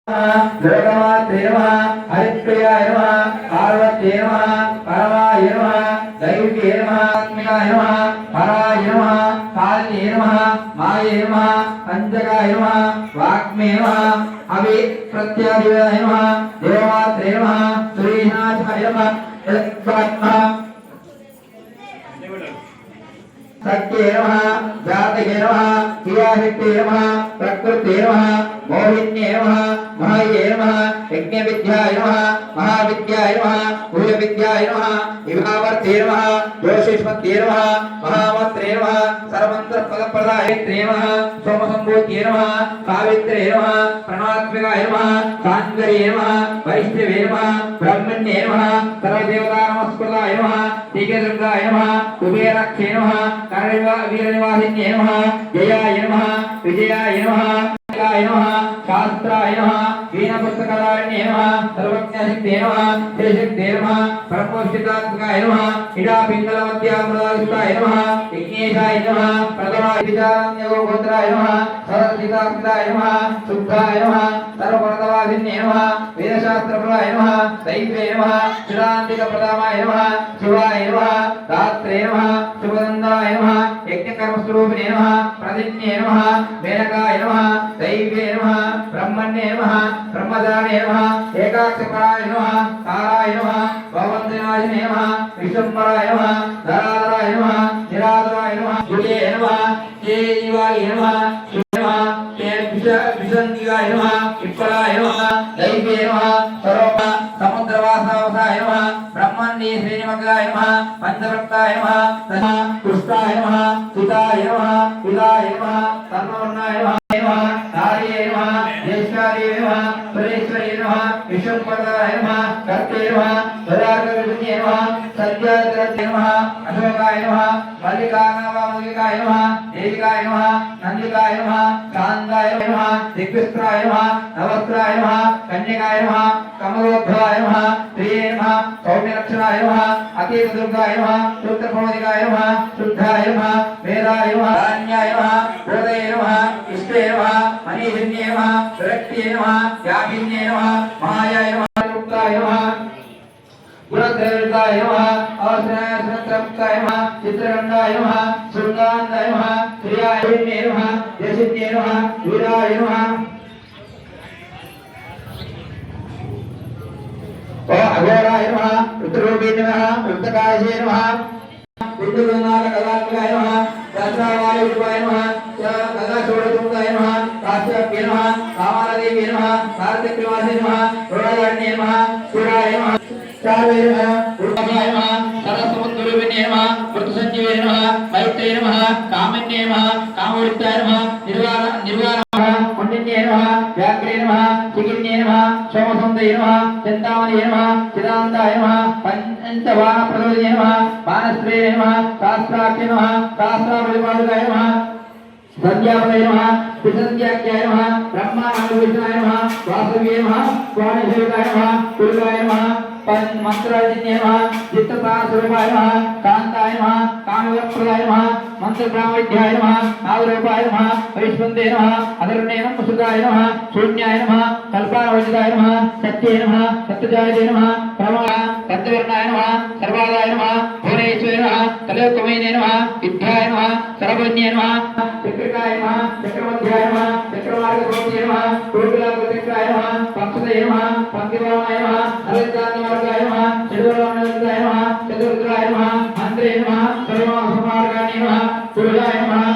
दुर्गमात्रे नमः हरिप्रियाय नमः पार्वत्यै नमः परमाय नमः दैव्ये नमः आत्मिकाय नमः पराय नमः काल्ये नमः माये नमः पंचकाय नमः वाग्मे नमः अभि प्रत्यादिवाय नमः देवमात्रे नमः सुरीनाथाय नमः यत्त्वात्मः सत्ये नमः जातके नमः क्रियाशक्ते नमः प्रकृते नमः मोहिन्ये नमः महाये नमः यज्ञविद्याय नमः महाविद्याय नमः भूयविद्याय नमः विभावर्ते नमः ज्योतिष्मत्ये नमः महामन्त्रे नमः सर्वमन्त्रपदप्रदायत्रे नमः सोमसम्भूत्ये नमः सावित्रे नमः प्रणवात्मिकाय नमः साङ्गर्ये नमः वैष्णवे नमः ब्रह्मण्ये नमः सर्वदेवता नमस्कृताय नमः तीर्थदुर्गाय नमः कुबेराक्षे नमः वीरनिवासिन्ये नमः जयाय नमः विजयाय नमः नमः शास्त्राय नमः वीणपुस्तकारायणे नमः सर्वज्ञशक्ते नमः श्रीशक्ते नमः परमोषितात्मकाय नमः इडापिङ्गलमध्यामृताय नमः यज्ञेशाय नमः प्रथमादिचारण्यगोत्राय नमः सरसितात्मकाय नमः शुद्धाय नमः सर्वपरतवासिन्ये नमः वेदशास्त्रप्रदाय नमः दैव्ये नमः चिदान्तिकप्रदामाय नमः शिवाय नमः दात्रे नमः शुभनन्दाय नमः यज्ञकर्मस्वरूपिणे नमः प्रदिन्ये नमः मेनकाय नमः दैव्ये नमः ब्रह्मण्ये नमः ब्रह्मचारिणे नमः एकाक्षपराय नमः ताराय नमः भवन्तिनाशिने नमः विश्वम्भराय नमः धराधराय नमः निराधराय नमः जुले नमः जीवाय नमः नमः विशन्तिगाय नमः विप्राय नमः दैव्ये नमः सर्व समुद्रवासावसाय नमः ब्रह्मण्ये श्रीनिमग्गाय नमः पंचभक्ताय नमः पुष्टाय नमः सुताय नमः विदाय नमः सर्ववर्णाय नमः नार्ये नमः ज्येष्ठार्ये नमः सुरेश्वर्ये नमः विश्वम्भराय नमः कर्ते नमः ददार्घविष्णुये नमः सत्याग्रते नमः अशोकाय नमः मल्लिकाय नमः देविकाय नमः नन्दिकाय नमः कान्ताय नमः दिग्विस्त्राय नमः नवस्त्राय नमः कन्यकाय नमः कमलोद्भवाय नमः प्रिये नमः सौम्यलक्षणाय नमः अतीतदुर्गाय नमः शुद्धप्रमोदिकाय नमः शुद्धाय नमः वेदाय नमः धान्याय नमः हृदये नमः इष्टे नमः मनीषिन्ये नमः विरक्त्ये नमः व्यापिन्ये नमः महायाय नमः मुक्ताय नमः गुणत्रयविताय नमः अवसराय नमः चित्रगंधाय नमः शृंगान्ताय नमः श्रियाय नमः यशिन्ये नमः वीराय नमः अघोराय नमः रुद्ररूपिणे नमः रुद्रकाशे नमः विद्युन्नालकलात्मकाय नमः सहस्रावायुरूपाय नमः गदाषोडशमुखाय नमः काश्यप्ये नमः कामालदेव्ये नमः कार्तिकवासे नमः रोणारण्ये नमः सूराय नमः चारवे नमः उर्वशाय नमः सरस्वतीरूपिणे नमः मृत्युसञ्जीवे नमः मैत्रे नमः कामिन्ये नमः कामोदिताय नमः निर्वाण पुण्ये नमः व्याघ्रे नमः चिकिन्ये नमः सोमसुन्दरे नमः चिन्तामणे नमः चिदानन्दाय नमः पंचवानप्रदोषे नमः मानस्त्रे नमः शास्त्राख्ये नमः शास्त्रावलिपादुकाय नमः संध्यापदे नमः विसंध्याख्याय नमः ब्रह्मानन्दविष्णाय नमः वासव्ये नमः स्वामिसेविकाय नमः दुर्गाय नमः मंत्राजिन्ये नमः चित्तपारस्वरूपाय नमः कान्ताय नमः कामवरप्रदाय नमः मंत्रब्राह्मविद्याय नमः नागरूपाय नमः वैष्णवे नमः अधर्णे नमः सुधाय नमः शून्याय नमः कल्पानवजिताय नमः सत्ये नमः सत्यजाय नमः प्रमः तत्वर्णाय नमः सर्वादाय नमः भुवनेश्वरे नमः तलोकमयने नमः विद्याय नमः सर्वज्ञे नमः चक्रिकाय नमः चक्रमध्याय नमः चक्रमार्गप्रोक्ते नमः कुरुकुलाकृतिकाय नमः पंचदये नमः पंक्तिवामाय नमः अलङ्कारमार्गाय नमः चतुर्वर्णनाय नमः चतुर्द्राय नमः मंत्रे नमः सर्वमार्गाय नमः पुरुषाय नमः